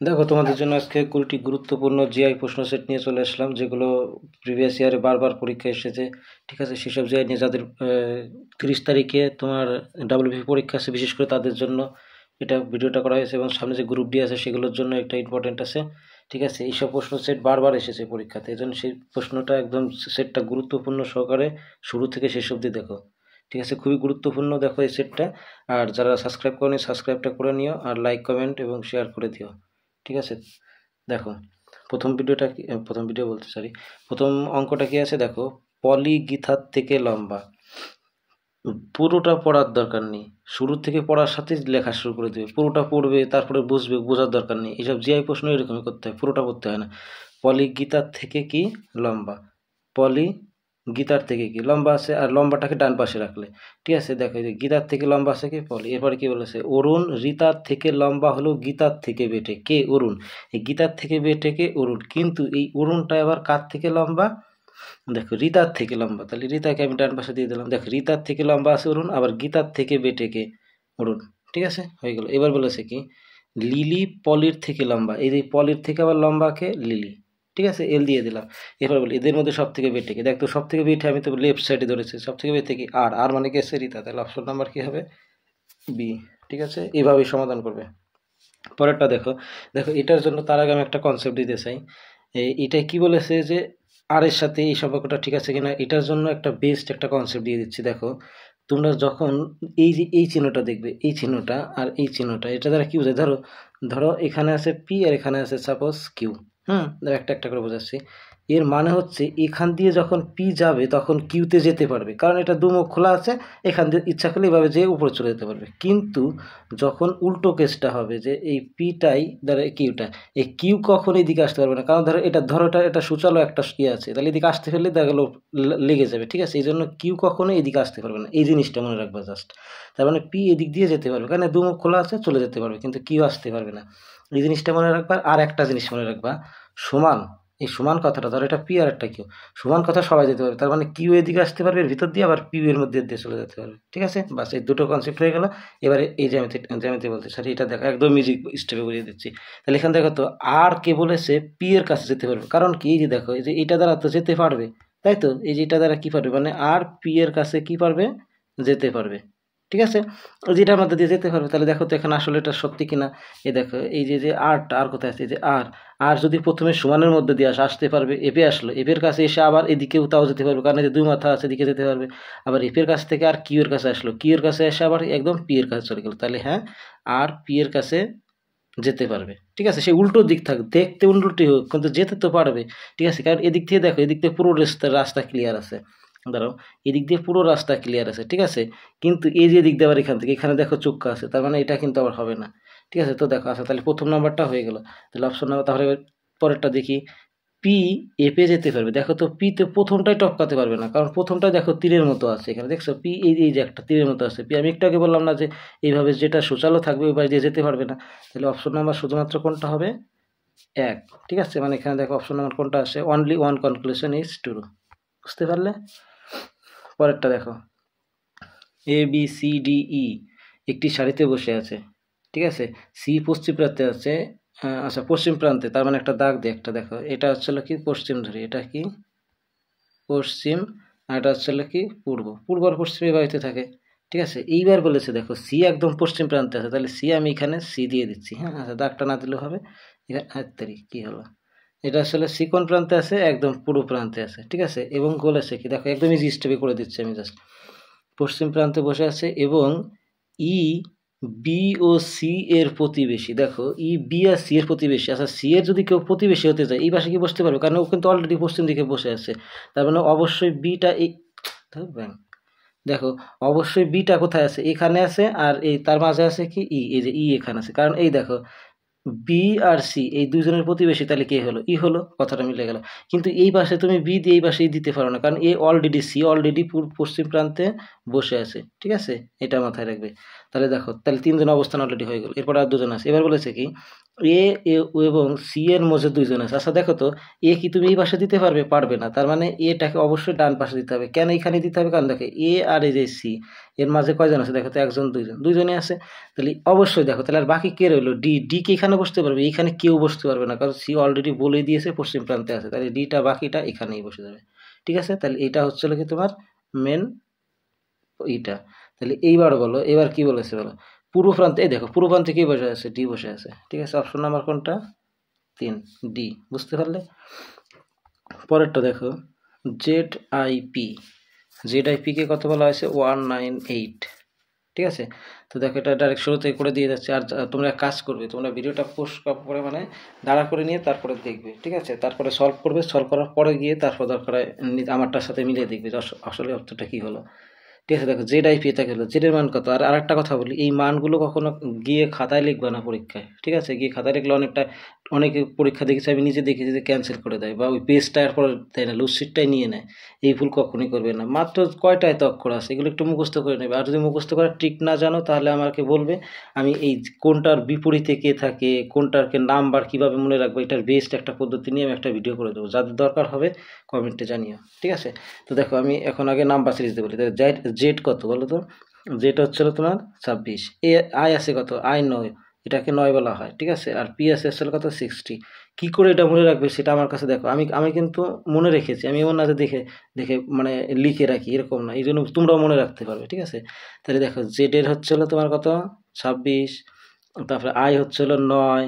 দেখো তোমাদের জন্য আজকে 20টি গুরুত্বপূর্ণ জিআই প্রশ্ন সেট নিয়ে চলে আসলাম, যেগুলো প্রিভিয়াস ইয়ারে বারবার পরীক্ষায় এসেছে। ঠিক আছে, সেসব জিআই নিয়ে যাদের 30 তারিখে তোমার ডাব্লিউবিপি পরীক্ষা আছে, বিশেষ করে তাদের জন্য এটা ভিডিওটা করা হয়েছে, এবং সামনে যে গ্রুপ ডি আছে সেগুলোর জন্য একটা ইম্পর্টেন্ট আছে। ঠিক আছে, এইসব প্রশ্ন সেট বারবার এসেছে পরীক্ষাতে, এই জন্য সেই প্রশ্নটা একদম সেটটা গুরুত্বপূর্ণ সহকারে শুরু থেকে শেষ অবধি দেখো। ঠিক আছে, খুবই গুরুত্বপূর্ণ দেখো এই সেটটা। আর যারা সাবস্ক্রাইব করনি সাবস্ক্রাইবটা করে নিও, আর লাইক কমেন্ট এবং শেয়ার করে দিও। ঠিক আছে, দেখো প্রথম ভিডিও বলতে সরি, প্রথম অঙ্কটা কি আছে দেখো। পলিগিথার থেকে লম্বা। পুরোটা পড়ার দরকার নেই, শুরু থেকে পড়ার সাথে লেখা শুরু করে দেবে, পুরোটা পড়বে তারপরে বুঝবে, বোঝার দরকার নেই। এইসব জিআই প্রশ্ন এরকমই করতে হয়, পুরোটা পড়তে হয় না। পলিগিতার থেকে কি লম্বা, পলি গীতার থেকে কি লম্বা আছে, আর লম্বাটাকে ডান পাশে রাখলে। ঠিক আছে, দেখো এই যে গীতার থেকে লম্বা আছে কি পলি। এরপরে কি বলেছে, অরুণ রিতার থেকে লম্বা হলো গীতার থেকে বেটে। কে? অরুণ। এই গীতার থেকে বেটে কে? অরুণ। কিন্তু এই অরুণটা আবার কার থেকে লম্বা? দেখো রিতার থেকে লম্বা, তাহলে রিতাকে আমি ডান পাশে দিয়ে দিলাম। দেখো রিতার থেকে লম্বা আছে অরুণ, আবার গীতার থেকে বেটে কে? অরুণ। ঠিক আছে, হয়ে গেল। এবার বলেছে কি, লিলি পলির থেকে লম্বা। এই যে পলির থেকে আবার লম্বা কে? লিলি। ঠিক আছে, এল দিয়ে দিলাম। এরপর বলি এদের মধ্যে সব থেকে বেটে কে? দেখ তো সব থেকে বেটে আমি তো লেফট সাইডে ধরেছি, সব থেকে বেটে কি? আর। আর মানে গেছে রিতা, তাহলে অপশন নাম্বার কি হবে? বি। ঠিক আছে, এভাবেই সমাধান করবে। পরেরটা দেখো। দেখো এটার জন্য তার আগে আমি একটা কনসেপ্ট দিতে চাই। এটা কি বলেছে যে আর এর সাথে এই সম্পর্কটা ঠিক আছে কিনা, এটার জন্য একটা বেস্ট একটা কনসেপ্ট দিয়ে দিচ্ছি। দেখো তোমরা যখন এই যে এই চিহ্নটা দেখবে, এই চিহ্নটা আর এই চিহ্নটা, এটা দ্বারা কি বোঝায়? ধরো ধরো এখানে আছে পি আর এখানে আছে সাপোজ কিউ। ধরো একটা একটা করে বোঝাচ্ছি। এর মানে হচ্ছে এখান দিয়ে যখন পি যাবে তখন কিউতে যেতে পারবে, কারণ এটা দুমুখ খোলা আছে, এখান দিয়ে ইচ্ছা করলে এইভাবে যেয়ে উপরে চলে যেতে পারবে। কিন্তু যখন উল্টো কেসটা হবে, যে এই পিটাই ধরো কিউটা, এই কিউ কখন এদিকে আসতে পারবে না, কারণ ধরো এটা এটা সূচালো একটা ইয়ে আছে, তাহলে এদিকে আসতে ফেললে দেখা গেলো লেগে যাবে। ঠিক আছে, এই জন্য কিউ কখনো এদিকে আসতে পারবে না, এই জিনিসটা মনে রাখবা জাস্ট। তার মানে পি এদিক দিয়ে যেতে পারবে, কারণ দুমুখ খোলা আছে, চলে যেতে পারবে, কিন্তু কিউ আসতে পারবে না। এই জিনিসটা মনে রাখবা। আর একটা জিনিস মনে রাখবা, সমান। এই সমান কথাটা, ধরো এটা পি আর একটা কিউ, সমান কথা সবাই যেতে পারবে, তার মানে কিউ এদিকে আসতে পারবে এর ভিতর দিয়ে, আবার পিউ এর মধ্যে দিয়ে চলে যেতে পারবে। ঠিক আছে, বাস এই দুটো কনসেপ্ট হয়ে গেল। এবারে এই জ্যামিতি বলতে সরি, এটা দেখো একদম মিউজিক স্টেপে বুঝিয়ে দিচ্ছি। তাহলে এখানে দেখো তো আর কে বলেছে পি এর কাছে যেতে পারবে, কারণ কি এই যে দেখো এই যে এটা দ্বারা তো যেতে পারবে, তাই তো এই যে এটা দ্বারা কি পারবে, মানে আর পি এর কাছে কি পারবে? যেতে পারবে। ঠিক আছে, যেটার মধ্যে দিয়ে যেতে পারবে। তাহলে দেখো তো এখানে আসলে এটা সত্যি কিনা। এই দেখো এই যে যে আরটা, আর কোথায় আছে? এই যে আর। আর যদি প্রথমে সমানের মধ্যে দিয়ে আসতে পারবে, এপে আসলো, এপের কাছে এসে আবার এদিকেও তাও যেতে পারবে, কারণ এই যে দুই মাথা আছে, এদিকে যেতে পারবে। আবার এপের কাছ থেকে আর কিউ এর কাছে আসলো, কিউ এর কাছে এসে আবার একদম পি এর কাছে চলে গেল, তাহলে হ্যাঁ আর পি এর কাছে যেতে পারবে। ঠিক আছে, সে উল্টো দিক থাকবে, দেখতে উল্টোটি হোক কিন্তু যেতে তো পারবে। ঠিক আছে, কারণ এদিক থেকে দেখো, এদিক থেকে পুরো রাস্তা ক্লিয়ার আছে। দাঁড়াও, এদিক দিয়ে পুরো রাস্তা ক্লিয়ার আছে। ঠিক আছে, কিন্তু এই যে দিক দিয়ে আবার এখান থেকে এখানে দেখো চুক্কা আছে, তার মানে এটা কিন্তু আবার হবে না। ঠিক আছে, তো দেখো আচ্ছা, তাহলে প্রথম নাম্বারটা হয়ে গেল। তাহলে অপশন নাম্বার, তাহলে পরেরটা দেখি। পি এপে যেতে পারবে। দেখো তো পি তে প্রথমটাই টপকাতে পারবে না, কারণ প্রথমটাই দেখো তীরের মতো আছে, এখানে দেখছো পি এই যে একটা তীরের মতো আছে। পি আমি একটু আগে বললাম না যে এইভাবে যেটা সুচালো থাকবে ওই দিয়ে যেতে পারবে না। তাহলে অপশন নাম্বার শুধুমাত্র কোনটা হবে? এক। ঠিক আছে, মানে এখানে দেখো অপশন নাম্বার কোনটা আসে, only one conclusion is true. বুঝতে পারলে? পরেরটা দেখো, A B C D E একটি সারিতে বসে আছে। ঠিক আছে, সি পশ্চিম প্রান্তে আছে, আচ্ছা পশ্চিম প্রান্তে, তার মানে একটা দাগ দিয়ে একটা, দেখো এটা হচ্ছে কি পশ্চিম, ধরি এটা কি পশ্চিম, আর এটা হচ্ছে কি পূর্ব। পূর্ব আর পশ্চিমে বাড়িতে থাকে। ঠিক আছে, এইবার বলেছে দেখো সি একদম পশ্চিম প্রান্তে আছে, তাহলে সি আমি এখানে সি দিয়ে দিচ্ছি। হ্যাঁ, আচ্ছা দাগটা না দিলেও হবে। এখানে কি হলো, এটা আসলে সি কোন প্রান্তে আছে? একদম পূর্ব প্রান্তে আছে। ঠিক আছে, এবং বলেছে কি দেখো একদম ইজি স্টেপে করে দিচ্ছি আমি জাস্ট। পশ্চিম প্রান্তে বসে আছে এবং ই বি ও সি এর প্রতিবেশী। দেখো ই বি আর সি এর প্রতিবেশী। আচ্ছা সি এর যদি কেউ প্রতিবেশী হতে যায় এই পাশে কি বসতে পারবে? কারণ ও কিন্তু অলরেডি পশ্চিম দিকে বসে আছে, তার মানে অবশ্যই বিটা এই, দেখো অবশ্যই বিটা কোথায় আছে? এখানে আছে, আর এই তার মাঝে আছে কি ই, এই যে ই এখানে আছে, কারণ এই দেখো বি আর সি এই দুজনের প্রতিবেশী, তাহলে কে হলো? ই হলো, কথাটা মিলে গেল। কিন্তু এই পাশে তুমি বি দিয়ে এই পাশে ই দিতে পারো না, কারণ এ অলরেডি সি অলরেডি পশ্চিম প্রান্তে বসে আছে। ঠিক আছে, এটা মাথায় রাখবে। তাহলে দেখো তাহলে তিনজন অবস্থান অলরেডি হয়ে গেল, এরপর আর দুজন আছে। এবার বলেছে কি এ এবং সি এর মধ্যে দুইজন আছে। আচ্ছা দেখো তো এ কি তুমি এই পাশে দিতে পারবে? পারবে না, তার মানে এটাকে অবশ্যই ডান পাশে দিতে হবে। কেন এখানে দিতে হবে? কারণ দেখো এ আর এই যে সি, এর মাঝে কয়জন আছে দেখো তো, একজন দুইজনই আছে। তাহলে অবশ্যই দেখো, তাহলে আর বাকি কে রইলো? ডি। ডি কি এখানে বসতে পারবে? এখানে কেউ বসতে পারবে না, কারণ সি অলরেডি বলে দিয়েছে পশ্চিম প্রান্তে আছে, তাহলে ডিটা বাকিটা এখানেই বসে যাবে। ঠিক আছে, তাহলে এটা হচ্ছে কি তোমার মেন এইটা। তাহলে এইবার বলো, এবার কি বলেছে বলো? পূর্ব প্রান্তে, এই দেখো পূর্ব প্রান্তে কি বসে আছে? ডি বসে আছে। ঠিক আছে, অপশন নাম্বার কোনটা? 3, ডি। বুঝতে পারলে? পরেরটা দেখো, জেড আইপি। জেড আইপি কে কত বলা হয়েছে? 198। ঠিক আছে, তো দেখো এটা ডাইরেক্ট শুরুতে করে দিয়ে যাচ্ছে। আর তোমরা কাজ করবে, তোমরা ভিডিওটা পোস্ট করে মানে দাঁড়া করে নিয়ে তারপরে দেখবে। ঠিক আছে, তারপরে সলভ করবে, সলভ করার পরে গিয়ে তারপর দরকার আমারটার সাথে মিলিয়ে দেখবে আসলে অর্থটা কী হলো। ঠিক আছে, দেখো জেড আইপি থাকে হলো, জেডের মান কত। আর আরেকটা কথা বলি, এই মানগুলো কখনো গিয়ে খাতায় লিখবে না পরীক্ষায়। ঠিক আছে, গিয়ে খাতায় লিখলে অনেকে পরীক্ষা দেখেছি, আমি নিজে দেখেছি যে ক্যান্সেল করে দেয়, বা ওই পেজটা এরপর দেয় না, লুজশিটটাই নিয়ে নেয়। এই ভুল কখনোই করবে না। মাত্র কয়টায় তো অক্ষর আছে, এগুলো একটু মুখস্থ করে নেবে। আর যদি মুখস্থ করার ট্রিক না জানো তাহলে আমাকে বলবে, আমি এই কোনটার বিপরীতে কে থাকে, কোনটারকে নাম্বার কীভাবে মনে রাখবো, এটার বেস্ট একটা পদ্ধতি নিয়ে আমি একটা ভিডিও করে দেবো। যাদের দরকার হবে কমেন্টে জানিও। ঠিক আছে, তো দেখো আমি এখন আগে নাম্বার সিরিজ দেবো। জেড কত বলো তো? জেড হচ্ছিল তোমার 26। আই আছে কত? আই 9, এটাকে 9 বলা হয়। ঠিক আছে, আর পি আছে হচ্ছিল কত? 60। কি করে এটা মনে রাখবে সেটা আমার কাছে দেখো, আমি কিন্তু মনে রেখেছি। আমি এমন না যে দেখে দেখে মানে লিখে রাখি, এরকম না, এই জন্য তোমরাও মনে রাখতে পারবে। ঠিক আছে, তাহলে দেখো জেড এর হচ্ছিল তোমার কত? 26। তারপরে আই হচ্ছিল 9,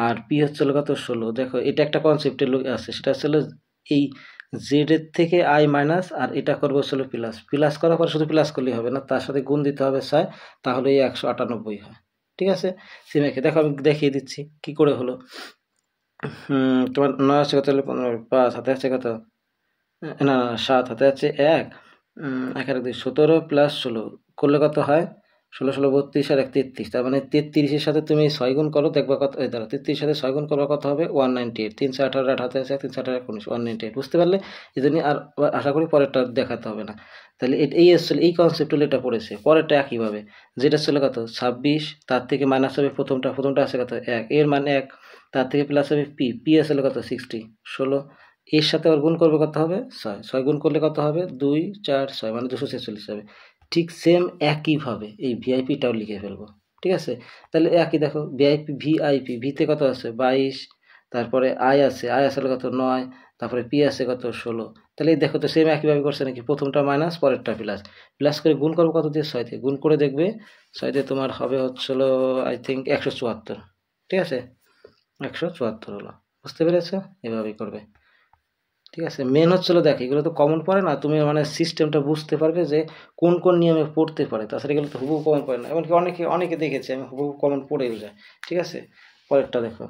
আর পি হচ্ছিল কত? 16। দেখো এটা একটা কনসেপ্টের আছে, সেটা হচ্ছিল এই জেড এর থেকে আই মাইনাস, আর এটা করবো হচ্ছিল প্লাস। প্লাস করার পর শুধু প্লাস করলেই হবে না, তার সাথে গুণ দিতে হবে 6, তাহলে এই 198 হয়। ঠিক আছে, সিমেকে দেখো আমি দেখিয়ে দিচ্ছি কি করে হলো। তোমার 9 আছে কত? হলে 15, 5 হাতে আছে কত? না 7 হাতে আছে 1, 1 আর 2 17 প্লাস 16 করলে কত হয়? 16 16 32 আর 1 33। তার মানে 33-এর সাথে তুমি 6 গুণ করো, দেখবা কত। এই দাঁড়া, 33-এর সাথে 6 গুণ করবা কত হবে? 198। 3 18, 8 হাতে আছে 3 18 19, 198। বুঝতে পারলে? এই জন্য আর আশা করি পরেরটা দেখাতে হবে না। তাহলে এই আসলে এই কনসেপ্ট হলে এটা পড়েছে। পরেরটা একইভাবে, যেটা ছিল কত? 26, তার থেকে মাইনাস হবে প্রথমটা আছে কত? 1, এর মানে 1, তার থেকে প্লাস হবে পি আসলে কত? 60, 16। এর সাথে আবার গুণ করবে কত হবে? 6, 6 গুণ করলে কত হবে? 2 4 6, মানে 246 হবে। ঠিক সেম একইভাবে এই ভিআইপিটাও লিখে ফেলবো। ঠিক আছে, তাহলে একই দেখো, ভিআইপি ভিতে কত আছে? 22, তারপরে আই আছে কত? 9, তারপরে পি আছে কত? 16। তাহলে এই দেখো তো সেম একইভাবে করছে নাকি? প্রথমটা মাইনাস, পরেরটা প্লাস। প্লাস করে গুণ করবো কত দিয়ে? 6 দিয়ে। গুণ করে দেখবে 6 দিয়ে তোমার হবে হচ্ছিল আই থিঙ্ক 174। ঠিক আছে, 174 হলো। বুঝতে পেরেছো? এভাবেই করবে। ঠিক আছে, মেন হচ্ছিল দেখ, এগুলো তো কমন পড়ে না, তুমি মানে সিস্টেমটা বুঝতে পারবে যে কোন কোন নিয়মে পড়তে পারে। তাছাড়া এগুলো তো হুবহু কমন পড়ে না, এমনকি অনেকে দেখেছি আমি হুবহু কমন পড়েও যায়। ঠিক আছে, পরেরটা দেখো,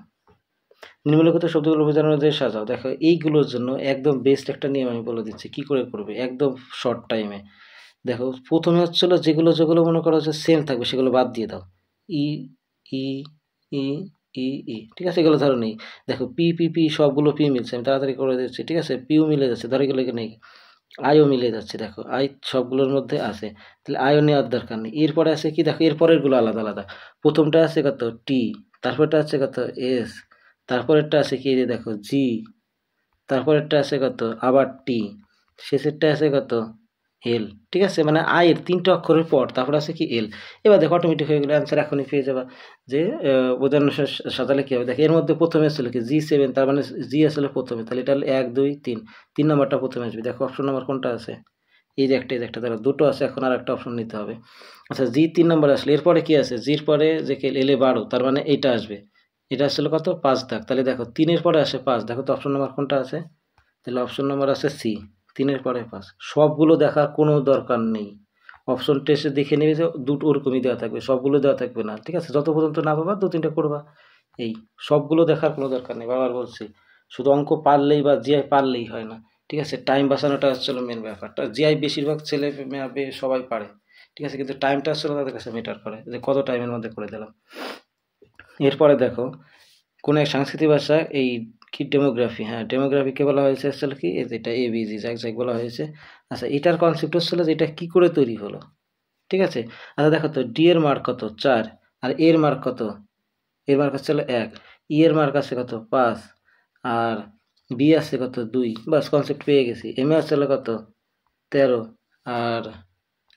নিম্নলিখিত শব্দগুলো বোঝানোর যে সাজাও। দেখো এইগুলোর জন্য একদম বেস্ট একটা নিয়ম আমি বলে দিচ্ছি কি করে করবে একদম শর্ট টাইমে। দেখো প্রথমে হচ্ছিল যেগুলো যেগুলো মনে করো যে সেম থাকবে সেগুলো বাদ দিয়ে দাও। ই ই ই ই ই ঠিক আছে, এগুলো ধরো নেই। দেখো পি পি পি সবগুলো পি মিলছে, আমি তাড়াতাড়ি করে দিচ্ছি। ঠিক আছে, পিও মিলে যাচ্ছে, ধরো এগুলো নেই। আইও মিলে যাচ্ছে, দেখো আই সবগুলোর মধ্যে আছে, তাহলে আইও নেওয়ার দরকার নেই। এরপরে আছে কি? দেখো এরপরের গুলো আলাদা আলাদা। প্রথমটা আছে কত? টি, তারপরটা আছে কত? এস, তারপরেরটা আছে কি? যে দেখো জি, তারপরেরটা আছে কত? আবার টি, শেষেরটা আছে কত? এল। ঠিক আছে, মানে আয়ের 3টে অক্ষরের পর তারপর আছে কি? এল। এবার দেখো অটোমেটিক হয়ে গেলো, অ্যান্সার এখনই পেয়ে যাবা যে বোঝানো সাজালে কী হবে। দেখো এর মধ্যে প্রথমে ছিল কি? G7, তার মানে জি আসলে প্রথমে, তাহলে এটা হলো 1 2 3, 3 নম্বরটা প্রথমে আসবে। দেখো অপশন নাম্বার কোনটা আছে? এই যে একটা দেখো দুটো আছে, এখন আর একটা অপশন নিতে হবে। আচ্ছা জি 3 নম্বর আসলে, এরপরে কি আছে? জির পরে যে এলে 12, তার মানে এইটা আসবে। এটা আসলে কত? 5 দাগ। তাহলে দেখো 3-এর পরে আসে 5, দেখো তো অপশন নাম্বার কোনটা আছে? তাহলে অপশন নাম্বার আছে সি, 3-এর পরে 5। সবগুলো দেখার কোনো দরকার নেই, অপশন টেস্টে দেখে নেবে যে দুটো ওরকমই দেওয়া থাকবে, সবগুলো দেওয়া থাকবে না। ঠিক আছে, যত পর্যন্ত না পাবা 2-3টা করবা। এই সবগুলো দেখার কোনো দরকার নেই, বারবার বলছি। শুধু অঙ্ক পারলেই বা জিআই পারলেই হয় না। ঠিক আছে, টাইম বাঁচানোটা হচ্ছিল মেন ব্যাপারটা। জিআই বেশিরভাগ ছেলে মেয়ে সবাই পারে। ঠিক আছে, কিন্তু টাইমটা আসলে তাদের কাছে ম্যাটার করে, যে কত টাইমের মধ্যে করে দিলাম। এরপরে দেখো কোন এক সাংস্কৃতিক ভাষা এই কি? ডেমোগ্রাফি। হ্যাঁ, ডেমোগ্রাফিকে বলা হয়েছে আসলে কি? এটা এবিজি জাগ বলা হয়েছে। আচ্ছা এটার কনসেপ্ট হচ্ছিল যে এটা কি করে তৈরি হলো। ঠিক আছে, আচ্ছা দেখো তো ডি এর মার্ক কত? 4, আর এর মার্ক কত? এর মার্ক হচ্ছে 1, ই এর মার্ক আছে কত? 5, আর বি আছে কত? 2। বাস কনসেপ্ট পেয়ে গেছি। এম এ আছে কত? 13, আর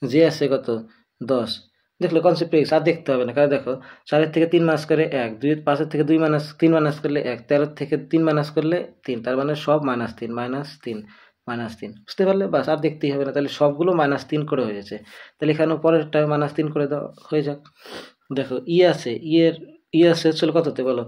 জে আছে কত? 10। দেখলে কনসেপ্ট পেয়ে গেছে, আর দেখতে হবে না, কারণ দেখো 4 থেকে 3 মাইনাস করে 1, 5 থেকে 2 মাইনাস 3 মাইনাস করলে 1, 13 থেকে 3 মাইনাস করলে 3, তার মানে সব -3 -3 বুঝতে পারলে? বাস, আর দেখতেই হবে না, তাহলে সবগুলো -3 করে হয়ে গেছে। তাহলে এখানেও পরেরটা -3 করে দাও, হয়ে যাক। দেখো আছে, আছে হচ্ছে কততে বলো?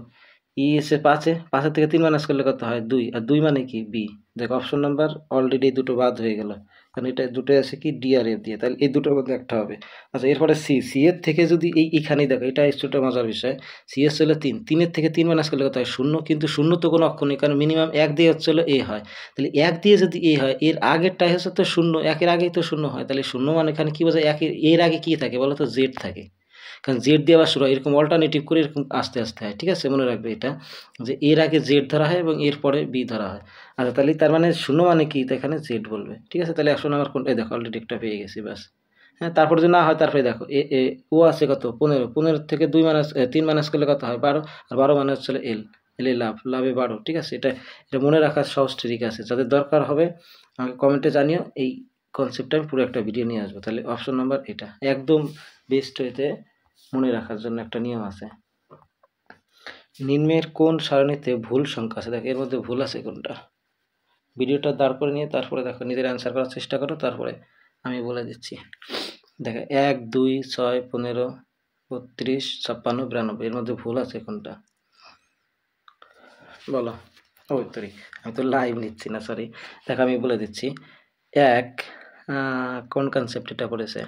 এসে 5 থেকে 3 মাইনাস করলে কত হয়? 2, আর 2 মানে কি? বি। দেখো অপশন নাম্বার অলরেডি দুটো বাদ হয়ে গেল, কারণ এটা দুটো আছে কি ডি আর এফ দিয়ে, তাহলে এই দুটোর মধ্যে একটা হবে। আচ্ছা, এরপরে সি এর থেকে যদি এইখানেই দেখো, এটা স্টুডেন্টের মজার বিষয়, সি এর ছিল 3, 3 থেকে 3 মাইনাস করলে কত হয়? 0, কিন্তু 0 তো কোনো অক্ষর নেই, কারণ মিনিমাম 1 দিয়ে হচ্ছে এ হয়। তাহলে 1 দিয়ে যদি এ হয়, এর আগেরটাই হচ্ছে তো 0, 1-এর আগেই তো 0 হয়, তাহলে 0 মানে এখানে কি বোঝায়? এর আগে কি থাকে বলো তো? জেড থাকে, কারণ জেড দিয়ে আবার শুরু হয়, এরকম অল্টারনেটিভ করে এরকম আস্তে আস্তে হয়, ঠিক আছে? মনে রাখবে এটা, যে এর আগে জেড ধরা হয় এবং এর পরে বি ধরা হয়। আচ্ছা, তাহলে তার মানে 0 মানে কি? তো এখানে জেড বলবে, ঠিক আছে? তাহলে 100 নাম্বার কোনটা? দেখো অলরেডি একটা পেয়ে গেছি, ব্যাস। হ্যাঁ, তারপর যদি না হয়, তারপরে দেখো ও আছে কত? 15, 15 থেকে 3 মাইনাস করলে কত হয়? 12, আর 12 মানে হচ্ছে এল, লাভে 12, ঠিক আছে? এটা মনে রাখার সহজ ট্রিক আছে, যাদের দরকার হবে আমাকে কমেন্টে জানিও, এই কনসেপ্টটা আমি পুরো একটা ভিডিও নিয়ে আসবো। তাহলে অপশন নাম্বার এটা একদম বেস্ট হইতে মনে রাখার জন্য একটা নিয়ম আছে। নিম্নের কোন সারণীতে ভুল সংখ্যা আছে? দেখো এর মধ্যে ভুল আছে কোনটা? ভিডিওটা দাঁড় করে নিয়ে তারপরে দেখো, নিজের অ্যান্সার করার চেষ্টা করো, তারপরে আমি বলে দিচ্ছি। দেখো 1, 2, 6, 15, 32, 56, 92, এর মধ্যে ভুল আছে কোনটা? বলো। ওই তরি, আমি তো লাইভ নিচ্ছি না, সরি। দেখো আমি বলে দিচ্ছি। কোন কনসেপ্ট এটা পড়েছে?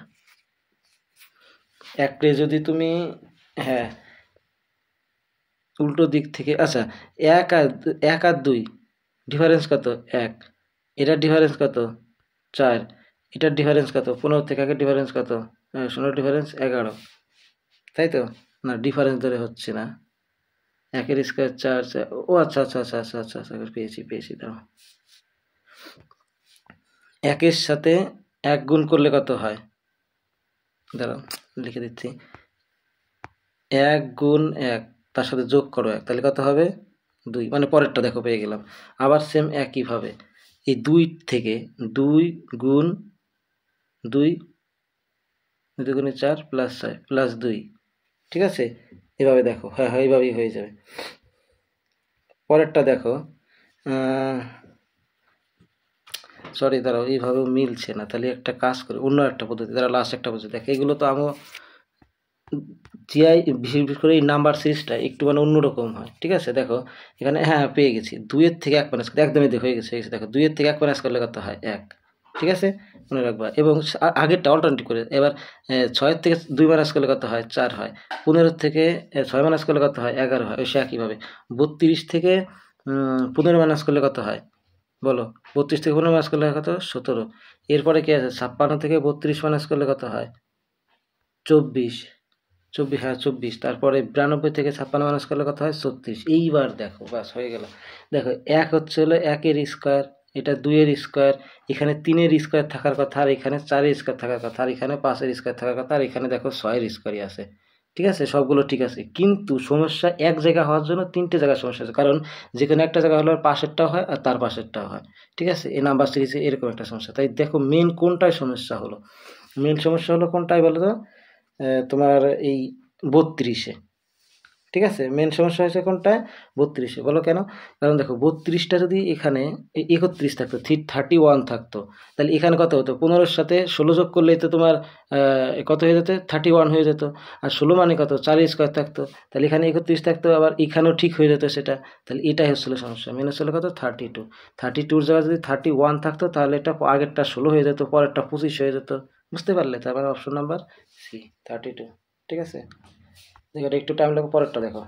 একরে যদি তুমি, হ্যাঁ, উল্টো দিক থেকে, আচ্ছা, 1 আর 2 ডিফারেন্স কত? 1। এটার ডিফারেন্স কত? 4। এটার ডিফারেন্স কত? 15 থেকে আগের ডিফারেন্স কত? 16 ডিফারেন্স 11, তাই তো? না, ডিফারেন্স ধরে হচ্ছে না। 1-এর স্কোয়ার 4, ও আচ্ছা আচ্ছা আচ্ছা আচ্ছা আচ্ছা আচ্ছা, পেয়েছি দাঁড়াও। 1-এর সাথে 1 গুণ করলে কত হয়? দাঁড়াও লিখে দিচ্ছি। 1 গুণ 1, তার সাথে যোগ করো 1, তাহলে কত হবে? 2, মানে পরেরটা দেখো পেয়ে গেলাম। আবার সেম একইভাবে এই 2 থেকে 2 গুণ 2, 2 দুগুণে 4 প্লাস 6 প্লাস 2, ঠিক আছে? এভাবে দেখো, হ্যাঁ হ্যাঁ, এইভাবেই হয়ে যাবে। পরেরটা দেখো, সরি দাঁড়াও, এইভাবেও মিলছে না, তাহলে একটা কাজ করে অন্য একটা পদ্ধতি, তারা লাস্ট একটা পদ্ধতি দেখো। এগুলো তো আমি জিআই, বিশেষ করে এই নাম্বার সিরিজটা একটু মানে অন্যরকম হয়, ঠিক আছে? দেখো এখানে, হ্যাঁ পেয়ে গেছি, 2-এর থেকে 1 মাইনাস করতে, একদমই হয়ে গেছে। দেখো 2-এর থেকে 1 মাইনাস করলে কত হয়? 1, ঠিক আছে? মনে রাখবা। এবং আগেরটা অল্টারনেটিভ করে, এবার 6-এর থেকে 2 মাইনাস করলে কত হয়? 4 হয়। 15 থেকে 6 মাইনাস করলে কত হয়? 11 হয়। ওই সে একইভাবে 32 থেকে 15 মাইনাস করলে কত হয় বলো? 32 থেকে 15 মাইনাস করলে কত? 17। এরপরে কি আছে? 56 থেকে 32 মাইনাস করলে কত হয়? 24, 24, হ্যাঁ 24। তারপরে 92 থেকে 56 মাইনাস করলে কত হয়? 36। এইবার দেখো, বাস হয়ে গেল। দেখো 1 হচ্ছে হলো 1-এর স্কোয়ার, এটা 2-এর স্কোয়ার, এখানে 3-এর স্কোয়ার থাকার কথা, আর এখানে 4-এর স্কোয়ার থাকার কথা, আর এখানে 5-এর স্কোয়ার থাকার কথা, আর এখানে দেখো 6-এর স্কোয়ারই আছে, ঠিক আছে? সবগুলো ঠিক আছে, কিন্তু সমস্যা এক জায়গা হওয়ার জন্য 3টে জায়গায় সমস্যা আছে, কারণ যেখানে একটা জায়গা হলো পাশেরটাও হয় আর তার পাশেরটাও হয়, ঠিক আছে? এই নাম্বার সিরিজে এরকম একটা সমস্যা। তাই দেখো মেন কোনটায় সমস্যা হলো? মেন সমস্যা হলো কোনটায় বলো তো? তোমার এই 32-এ, ঠিক আছে? মেন সমস্যা হয়েছে কোনটায়? 32-এ। বলো কেন? কারণ দেখো 32টা যদি এখানে 31 থাকতো, 31 থাকতো, তাহলে এখানে কত হতো? 15-এর সাথে 16 যোগ করলেই তো তোমার কত হয়ে যেত? 31 হয়ে যেত। আর 16 মানে কত? 4-এর স্কোয়ার থাকতো, তাহলে এখানে 31 থাকতো, আবার এখানেও ঠিক হয়ে যেত সেটা। তাহলে এটাই হচ্ছিল সমস্যা। মেন হচ্ছিল কত? 32। 32-র জায়গায় যদি 31 থাকতো, তাহলে এটা আগেরটা 16 হয়ে যেত, পরেরটা 25 হয়ে যেত। বুঝতে পারলে? তারপরে অপশন নাম্বার সি, 32, ঠিক আছে? দেখো এটা একটু টাইম লাগবে, পরেরটা দেখো।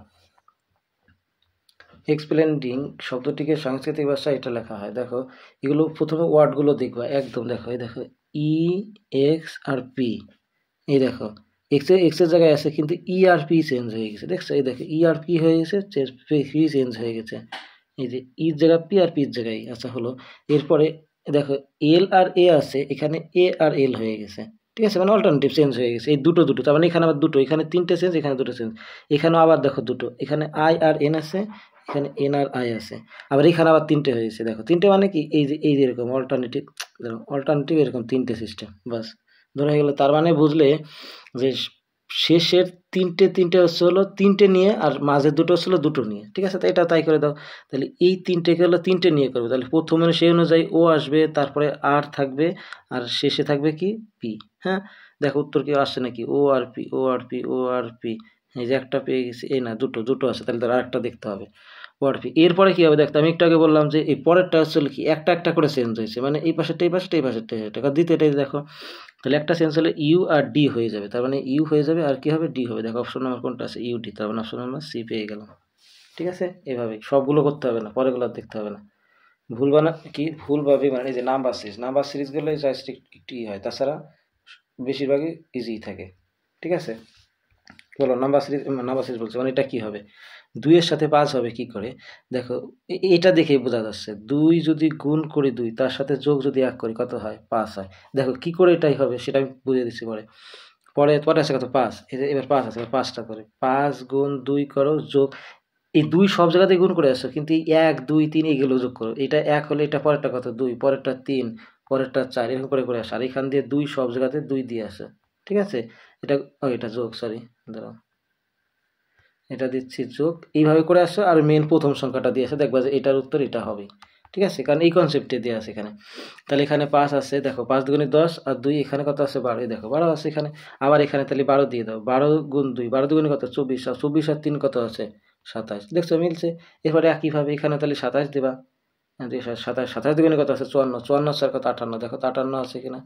এক্সপ্লেন্ডিং শব্দটিকে সাংস্কৃতিক ভাষায় এটা লেখা হয়। দেখো এগুলো প্রথমে ওয়ার্ডগুলো দেখবা একদম, দেখো এই দেখো ই, এক্স আর পি, এই দেখো এক্সের জায়গায় আছে, কিন্তু ই আর পি চেঞ্জ হয়ে গেছে, দেখছো? এই দেখো ই আর পি হয়ে গেছে, পি চেঞ্জ হয়ে গেছে, এই যে ইর জায়গায় পি আর পির জায়গায় আচ্ছা হলো। এরপরে দেখো এল আর এ আছে, এখানে এ আর এল হয়ে গেছে, ঠিক আছে? মানে অল্টারনেটিভ চেঞ্জ হয়ে গেছে, এই দুটো, তার মানে এখানে আবার দুটো, এখানে 3টে চেঞ্জ, এখানে 2টো চেঞ্জ, এখানেও আবার দেখো দুটো, এখানে আই আর এন আছে, এখানে এন আর আই আছে, আবার এখানে আবার 3টে হয়েছে। দেখো 3টে মানে কি? এই যে এরকম অল্টারনেটিভ, এরকম 3টে সিস্টেম, বাস ধরে হয়ে গেল। তার মানে বুঝলে যে শেষের তিনটে হচ্ছে হলো তিনটে নিয়ে, আর মাঝের দুটো হচ্ছিল দুটো নিয়ে, ঠিক আছে। তো এটা তাই করে দাও। তাহলে এই তিনটেকে হলো তিনটে নিয়ে করবে, তাহলে প্রথমে সেই অনুযায়ী ও আসবে, তারপরে আর থাকবে, আর শেষে থাকবে কি পি। হ্যাঁ, দেখো উত্তর কি আসছে নাকি, ও আর পি, ও আর পি, ও আর পি। এই যে একটা পেয়ে গেছি, এই না দুটো দুটো আছে, তাহলে তার আরেকটা দেখতে হবে ও আর পি। এরপরে কি হবে দেখতে, আমি একটু আগে বললাম যে এই পরেরটা হচ্ছে কি একটা একটা করে চেঞ্জ হয়েছে, মানে এই পাশেরটা এই পাশেরটা এই পাশেরটা এটা দ্বিতীয়টাই দেখো। তাহলে একটা চেঞ্জ হলে ইউ আর ডি হয়ে যাবে, তার মানে ইউ হয়ে যাবে আর কি হবে ডি হবে। দেখো অপশন নাম্বার কোনটা আছে, ইউ ডি, তার মানে অপশন নাম্বার সি পেয়ে গেলাম। ঠিক আছে, এভাবে সবগুলো করতে হবে না, পরেগুলো আর দেখতে হবে না। ভুল বানা কি ভুল ভাবে মানে এই যে নাম্বার সিরিজগুলো জাস্ট একটু হয়, তাছাড়া বেশিরভাগই ইজি থাকে। ঠিক আছে, বলো নাম্বার সিরিজ বলছে মানে এটা কি হবে, 2 এর সাথে 5 হবে কি করে। দেখো এটা দেখেই বোঝা যাচ্ছে, 2 যদি গুণ করি 2, তার সাথে যোগ যদি 1 করি কত হয়, 5 হয়। দেখো কি করে এটাই হবে সেটা আমি বুঝিয়ে দিচ্ছি পরে। পরে পরে আছে কত 5, এবার 5 আছে, 5টা করে 5 গুণ 2 করো যোগ, এই 2 সব জায়গাতেই গুণ করে আসছো, কিন্তু এই 1 2 3 এইগুলো যোগ করো। এটা 1 হলে এটা পরেরটা কত 2, পরেরটা 3, পরেরটা 4, এরকম করে করে আসো। আর এখান দিয়ে 2 সব জায়গাতে 2 দিয়ে আসো। ঠিক আছে, এটা এটা যোগ, সরি দাঁড়াও, এটা দিচ্ছি যোগ, এইভাবে করে আসো। আর মেন প্রথম সংখ্যাটা দিয়ে আসো, দেখবা যে এটার উত্তর এটা হবে। ঠিক আছে, কারণ এই কনসেপ্টে দেওয়া আছে এখানে। তাহলে এখানে 5 আছে, দেখো 5 দুগুণে 10, আর 2 এখানে কত আছে 12, দেখো 12 আছে এখানে। আবার এখানে তাহলে 12 দিয়ে দাও, 12 গুণ 2, 12 দুগুণে কত 24, আর 24 আর 3 কত আছে 27, দেখছো মিলছে। এরপরে একইভাবে এখানে তাহলে 27 দিবা, 27, 27 দুগুণে কত আছে 54, 54 4 কত 58, দেখো তো 58 আছে কিনা,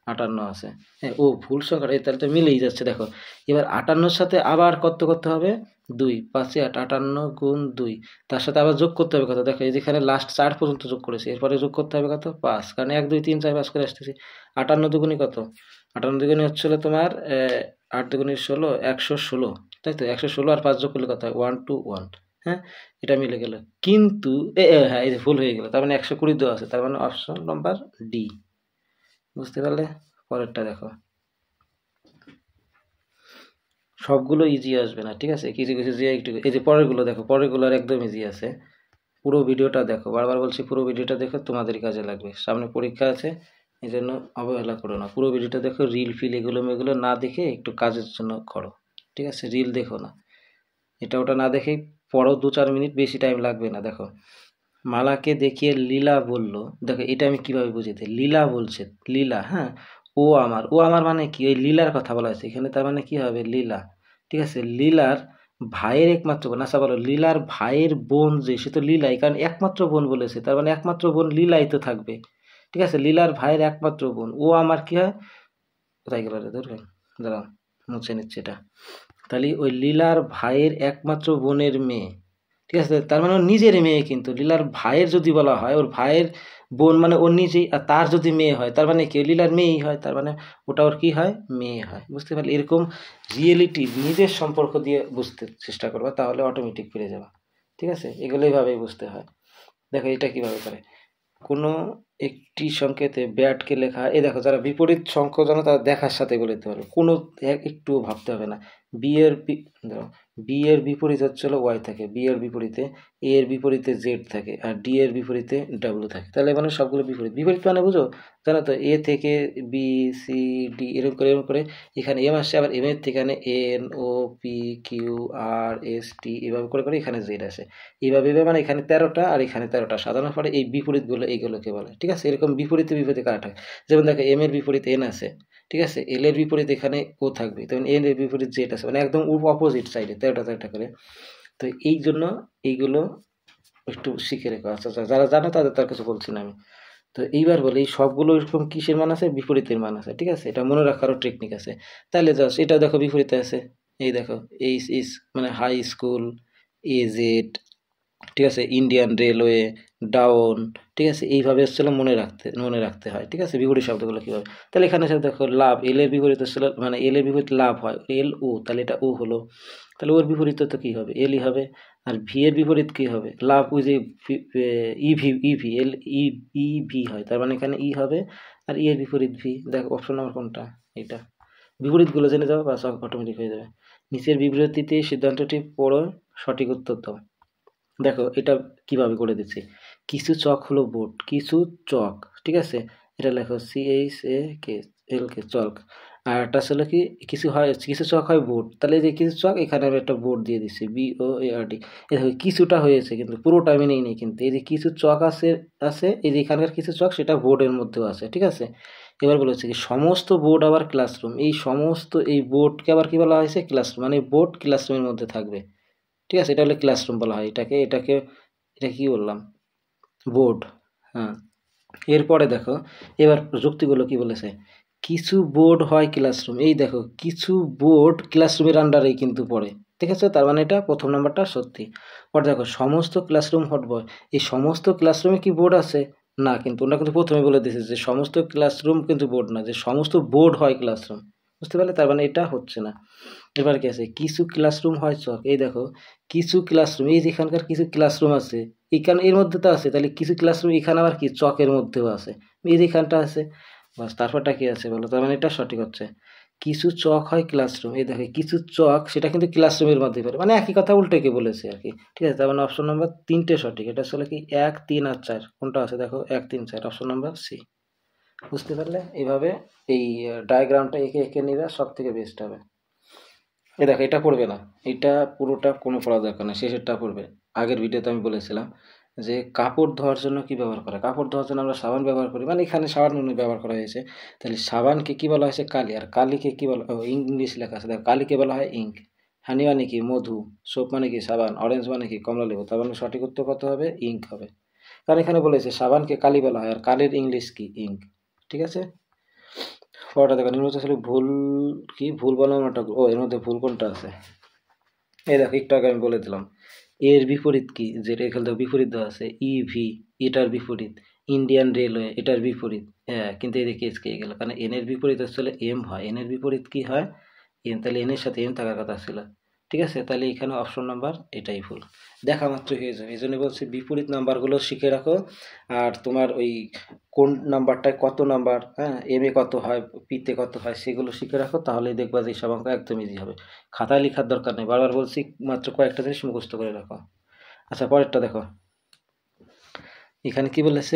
58 আছে। হ্যাঁ, ও ভুল সংখ্যাটা, তাহলে তো মিলেই যাচ্ছে দেখো। এবার 58-র সাথে আবার কত করতে হবে 2, 5 8, 58 গুণ 2, তার সাথে আবার যোগ করতে হবে কত, দেখো এই যেখানে লাস্ট 4 পর্যন্ত যোগ করেছি, এরপরে যোগ করতে হবে কত 5, কারণ 1 2 3 4 5 করে আসতেছি। 58 দুগুণে কত, 58 দুগুণে হচ্ছিল তোমার 8 দুগুণে 16, 116, তাই তো 116, আর 5 যোগ করলে কত হয় 121। হ্যাঁ, এটা মিলে গেল। কিন্তু হ্যাঁ, এই যে ভুল হয়ে গেল, তার মানে 120 দেওয়া আছে, তার মানে অপশন নাম্বার ডি। বুঝতে পারলে, পরেরটা দেখো। সবগুলো ইজি আসবে না, ঠিক আছে, কিছু কিছু যে একটু, এই যে পরেরগুলো দেখো, পরেরগুলোর একদম ইজি আছে। পুরো ভিডিওটা দেখো, বারবার বলছি পুরো ভিডিওটা দেখো, তোমাদের কাজে লাগবে, সামনে পরীক্ষা আছে, এই জন্য অবহেলা করো না। পুরো ভিডিওটা দেখো, রিল ফিল এগুলো মেগুলো না দেখে একটু কাজের জন্য করো। ঠিক আছে, রিল দেখো না, এটা ওটা না দেখেই পড়ো, 2 4 মিনিট, বেশি টাইম লাগবে না। দেখো, মালাকে দেখিয়ে লীলা বলল, দেখো এটা আমি কিভাবে বুঝিয়ে দিই, লীলা বলছে, লীলা, হ্যাঁ, ও আমার মানে কি, ওই লীলার কথা বলা হয়েছে এখানে, তার মানে কি হবে লীলা। ঠিক আছে, লীলার ভাইয়ের একমাত্র বোন, আচ্ছা বলো লীলার ভাইয়ের বোন যে, সে তো লীলাই, কারণ একমাত্র বোন বলেছে, তার মানে একমাত্র বোন লীলাই তো থাকবে। ঠিক আছে, লীলার ভাইয়ের একমাত্র বোন, ও আমার কি হয়, কোথায় গেল রে, ধরবেন দাঁড়াও, মুছে নিচ্ছে এটা। তাহলে ওই লীলার ভাইয়ের একমাত্র বোনের মেয়ে, ঠিক আছে, তার মানে ওর নিজের মেয়ে, কিন্তু লীলার ভাইয়ের যদি বলা হয়, ওর ভাইয়ের বোন মানে ওর নিজেই, আর তার যদি মেয়ে হয় তার মানে কি লীলার মেয়েই হয়, তার মানে ওটা ওর কি হয়, মেয়ে হয়। বুঝতে পারলে, এরকম রিয়েলিটি নিজের সম্পর্ক দিয়ে বুঝতে চেষ্টা করবা, তাহলে অটোমেটিক পেরে যাবা। ঠিক আছে, এগুলো এইভাবেই বুঝতে হয়। দেখো এটা কিভাবে করে, কোনো একটি সংকেতে ব্যাটকে লেখা, এই দেখো যারা বিপরীত সংখ্যা জানো তারা দেখার সাথে বলে দিতে পারবে, কোনো একটুও ভাবতে হবে না। বি এর দেখো, বি এর বিপরীত হচ্ছে হলো ওয়াই থাকে, বি এর বিপরীতে এ এর বিপরীতে জেড থাকে, আর ডি এর বিপরীতে ডাব্লিউ থাকে। তাহলে মানে সবগুলো বিপরীত, বিপরীত মানে বুঝো, জানো তো, এ থেকে বি সি ডি এরকম করে এখানে এম আসছে, আবার এম এর থেকে এখানে N O P Q R S T, এভাবে করে করে এখানে জেড আসে। এইভাবে মানে এখানে 13টা আর এখানে 13টা সাজানোর পরে এই বিপরীতগুলো এইগুলোকে বলে। ঠিক আছে, এরকম বিপরীতে বিপরীতে কাটা হয়। যেমন দেখো এম এর বিপরীত এন আছে, ঠিক আছে, এল এর বিপরীত এখানে ও থাকবে, তখন এন এর বিপরীত জেড আছে, মানে একদম অপোজিট সাইডে 13টা করে। তো এই জন্য এইগুলো একটু শিখে রেখো। আচ্ছা আচ্ছা, যারা জানো তাদের তার কিছু বলছি না আমি। তো এইবার বলি এই সবগুলো এরকম কিসের মান আছে, বিপরীতের মান আছে। ঠিক আছে, এটা মনে রাখারও টেকনিক আছে। তাহলে জাস্ট এটা দেখো বিপরীতে আছে, এই দেখো এইচ ইস মানে হাই স্কুল, এ জেড, ঠিক আছে, ইন্ডিয়ান রেলওয়ে, ডাউন। ঠিক আছে, এইভাবে হচ্ছিল মনে রাখতে হয়। ঠিক আছে, বিপরীত শব্দগুলো কীভাবে, তাহলে এখানে সাথে দেখো লাভ, এল এর বিপরীত হচ্ছিল, মানে এল এর বিপরীত লাভ হয় এল ও, তাহলে এটা ও হলো, তাহলে ওর বিপরীত তো কী হবে, এলই হবে। আর ভি এর বিপরীত কী হবে, লাভ, ওই যে ইভি, ইভি এল ই ই ভি হয়, তার মানে এখানে ই হবে, আর ই এর বিপরীত ভি। দেখো অপশন নাম্বার কোনটা, এটা বিপরীতগুলো জেনে যাও, বাস অটোমেটিক হয়ে যাবে। নিচের বিবৃতিতে সিদ্ধান্তটি পড়ো, সঠিক উত্তর দাও। দেখো এটা কিভাবে করে দিচ্ছি, কিছু চক হলো বোর্ড, কিছু চক, ঠিক আছে, এটা লেখো সি এইচ এ কে, এল কে চক, আর একটা ছিল কি কিছু হয় কিছু চক হয় বোর্ড, তাহলে এই যে কিছু চক এখানে আমি একটা বোর্ড দিয়ে দিচ্ছি BOARD। এই দেখো কিছুটা হয়েছে কিন্তু পুরোটা আমি নেই কিন্তু এই যে কিছু চক আছে আছে এই যে এখানকার কিছু চক সেটা বোর্ডের মধ্যেও আছে, ঠিক আছে। এবার বলেছে কি সমস্ত বোর্ড আবার ক্লাসরুম, এই সমস্ত এই বোর্ডকে আবার কি বলা হয়েছে ক্লাসরুম, মানে বোর্ড ক্লাসরুমের মধ্যে থাকবে, ঠিক আছে। এটা হলে ক্লাসরুম বলা হয় এটাকে এটা কি বললাম বোর্ড। হ্যাঁ, এরপরে দেখো এবার যুক্তিগুলো কি বলেছে, কিছু বোর্ড হয় ক্লাসরুম, এই দেখো কিছু বোর্ড ক্লাসরুমের আন্ডারেই কিন্তু পড়ে, ঠিক আছে, তার মানে এটা প্রথম নাম্বারটা সত্যি। পরে দেখো সমস্ত ক্লাসরুম হটবয়, এই সমস্ত ক্লাসরুমে কি বোর্ড আছে না, কিন্তু ওরা কিন্তু প্রথমে বলে দিয়েছে যে সমস্ত ক্লাসরুম কিন্তু বোর্ড না, যে সমস্ত বোর্ড হয় ক্লাসরুম, বুঝতে পারলে, তার মানে এটা হচ্ছে না। এবার কি আছে কিছু ক্লাসরুম হয় চক, এই দেখো কিছু ক্লাসরুম এই যেখানকার কিছু ক্লাসরুম আছে এখানে এর মধ্যে তো আছে, তাহলে কিছু ক্লাসরুম এখানে আবার কি চকের মধ্যেও আছে, এই যেখানটা আছে, বাস তারপরটা কি আছে বলো, তার মানে এটা সঠিক হচ্ছে কিছু চক হয় ক্লাসরুম, এই দেখো কিছু চক সেটা কিন্তু ক্লাসরুমের মধ্যে পড়ে, মানে একই কথা উল্টে কে বলেছে আর কি, ঠিক আছে। তার মানে অপশন নাম্বার 3টে সঠিক, এটা আসলে কি 1, 3 আর 4 কোনটা আছে দেখো 1, 3, 4 অপশন নাম্বার সি। বুঝতে পারলে, এইভাবে এই ডায়াগ্রামটা এঁকে এঁকে নিবে সব থেকে বেস্ট হবে। এই দেখো এটা পড়বে না, এটা পুরোটা কোনো পড়া দরকার নেই, শেষেরটা পড়বে। আগের ভিডিওতে আমি বলেছিলাম যে কাপড় ধোয়ার জন্য কি ব্যবহার করে, কাপড় ধোয়ার জন্য আমরা সাবান ব্যবহার করি, মানে এখানে সাবান ব্যবহার করা হয়েছে, তাহলে সাবানকে কি বলা হয়েছে কালি, আর কালিকে কি বলা ইংলিশ লেখা আছে দেখো, কালিকে বলা হয় ইঙ্ক, হানি মানে কি মধু, সোপ মানে কি সাবান, অরেঞ্জ মানে কি কমলা লেবু, তার মানে সঠিক উত্তর কত হবে ইঙ্ক হবে, কারণ এখানে বলেছে সাবানকে কালি বলা হয় আর কালির ইংলিশ কি ইঙ্ক, ঠিক আছে। পড়াটা দেখো নিম্নোক্ত আসলে ভুল কি ভুল বানানোটা, ও এর মধ্যে ভুল কোনটা আছে, এই দেখো একটু আগে আমি বলে দিলাম এর বিপরীত কি, যেটা এখানে দেখো বিপরীত দেওয়া আছে ইভি, এটার বিপরীত ইন্ডিয়ান রেলওয়ে, এটার বিপরীত, হ্যাঁ কিন্তু এদিকে এসকে গেল, কারণ এন এর বিপরীত আসলে এম হয়, এন এর বিপরীত কি হয় এন, তাহলে এন এর সাথে এম থাকার কথা ছিল, ঠিক আছে। তাহলে এখানে অপশন নাম্বার এটাই ভুল, দেখা মাত্র হয়ে যাবে, এই জন্য বলছি বিপরীত নাম্বারগুলো শিখে রাখো, আর তোমার ওই কোন নাম্বারটায় কত নাম্বার, হ্যাঁ এম এ কত হয় পিতে কত হয় সেগুলো শিখে রাখো, তাহলেই দেখবা যে সব অঙ্ক একদম ইজি হবে, খাতায় লেখার দরকার নেই, বারবার বলছি মাত্র কয়েকটা জিনিস মুখস্থ করে রাখো। আচ্ছা পরেরটা দেখো, এখানে কি বলেছে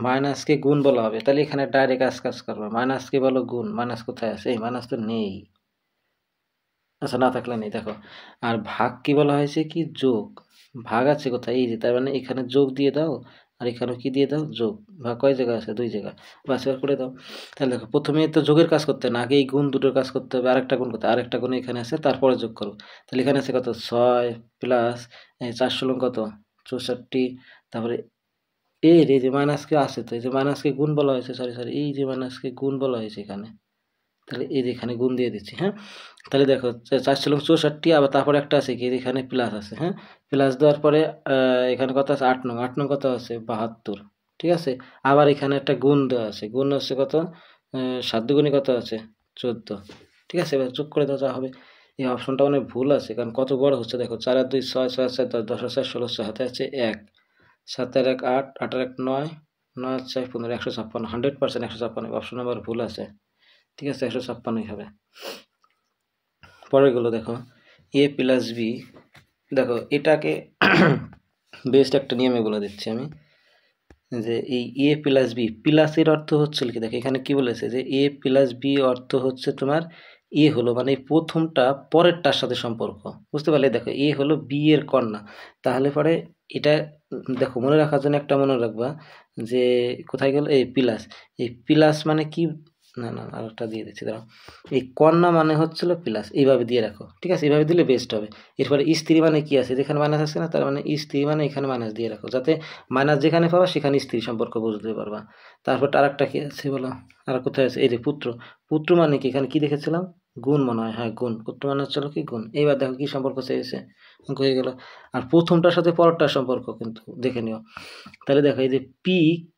মাইনাসকে গুণ বলা হবে, তাহলে এখানে ডাইরেক্ট কাজ করবে, মাইনাসকে বলো গুণ, মাইনাস কোথায় আছে, এই মাইনাস তো নেই, আচ্ছা না থাকলে নেই দেখো। আর ভাগ কি বলা হয়েছে কি যোগ, ভাগ আছে কোথায় এই যে, তার মানে এখানে যোগ দিয়ে দাও আর এখানেও কি দিয়ে দাও যোগ, ভাগ কয় জায়গা আছে 2 জায়গা, বাস এবার করে দাও। তাহলে দেখো প্রথমে তো যোগের কাজ করতে না, আগে এই গুণ দুটোর কাজ করতে হবে, আরেকটা গুণ করতে, আরেকটা গুণ এখানে আছে তারপরে যোগ করো, তাহলে এখানে আছে কত 6 প্লাস 4 কত 64, তারপরে এই যে মাইনাসকে আছে, তো এই যে মাইনাসকে গুণ বলা হয়েছে, সরি এই যে মাইনাসকে গুণ বলা হয়েছে এখানে, তাহলে এই যে এখানে গুণ দিয়ে দিচ্ছি, হ্যাঁ। তাহলে দেখো 4 64, আবার তারপরে একটা আছে কি এখানে প্লাস আছে, হ্যাঁ প্লাস দেওয়ার পরে এখানে কত আছে 8 নং কত আছে 72, ঠিক আছে। আবার এখানে একটা গুণ দেওয়া আছে, গুণ হচ্ছে কত 7 দুগুণে কত আছে 14, ঠিক আছে। এবার যোগ করে দেওয়া যা হবে, এই অপশনটা মানে ভুল আছে, কারণ কত বড় হচ্ছে দেখো 4 আর 2 6, 6 আর 4 10, 10 আর 4 16, হাতে আছে 1, 7 আর 1 8, 8 আর 1 9, 9 আর 4 15, 156, 100% 156, অপশন নাম্বার ভুল আছে, ঠিক আছে 156 হবে। পরেরগুলো দেখো এ প্লাস বি, দেখো এটাকে বেস্ট একটা নিয়মে বলে দিচ্ছি আমি, যে এই এ প্লাস বি প্লাসের অর্থ হচ্ছে কি দেখো এখানে কি বলেছে যে এ প্লাস বি অর্থ হচ্ছে তোমার এ হলো মানে এই প্রথমটা পরেরটার সাথে সম্পর্ক, বুঝতে পারলে, দেখো এ হলো বি এর কন্যা, তাহলে পরে এটা দেখো মনে রাখার জন্য একটা মনে রাখবা যে কোথায় গেল এই প্লাস, এই প্লাস মানে কি, না না আরেকটা দিয়ে দিচ্ছি দাঁড়াও, এই কন্যা মানে হচ্ছিল প্লাস, এইভাবে দিয়ে রাখো, ঠিক আছে, এইভাবে দিলে বেস্ট হবে। এরপরে স্ত্রী মানে কি আছে, যেখানে মাইনাস আছে না, তার মানে স্ত্রী মানে এখানে মাইনাস দিয়ে রাখো, যাতে মাইনাস যেখানে পাবা সেখানে স্ত্রী সম্পর্ক বুঝতে পারবা। তারপর আরেকটা কি আছে বলো, আর কোথায় আছে এই যে পুত্র, পুত্র মানে কি এখানে কি দেখেছিলাম গুণ মনে হয়, হ্যাঁ গুণ, পুত্র মানে হচ্ছে কি গুণ, এইবার দেখো কি সম্পর্ক চেয়েছে অঙ্ক হয়ে গেল। আর প্রথমটার সাথে পরেরটার সম্পর্ক কিন্তু দেখে নিও, তাহলে দেখো এই যে পি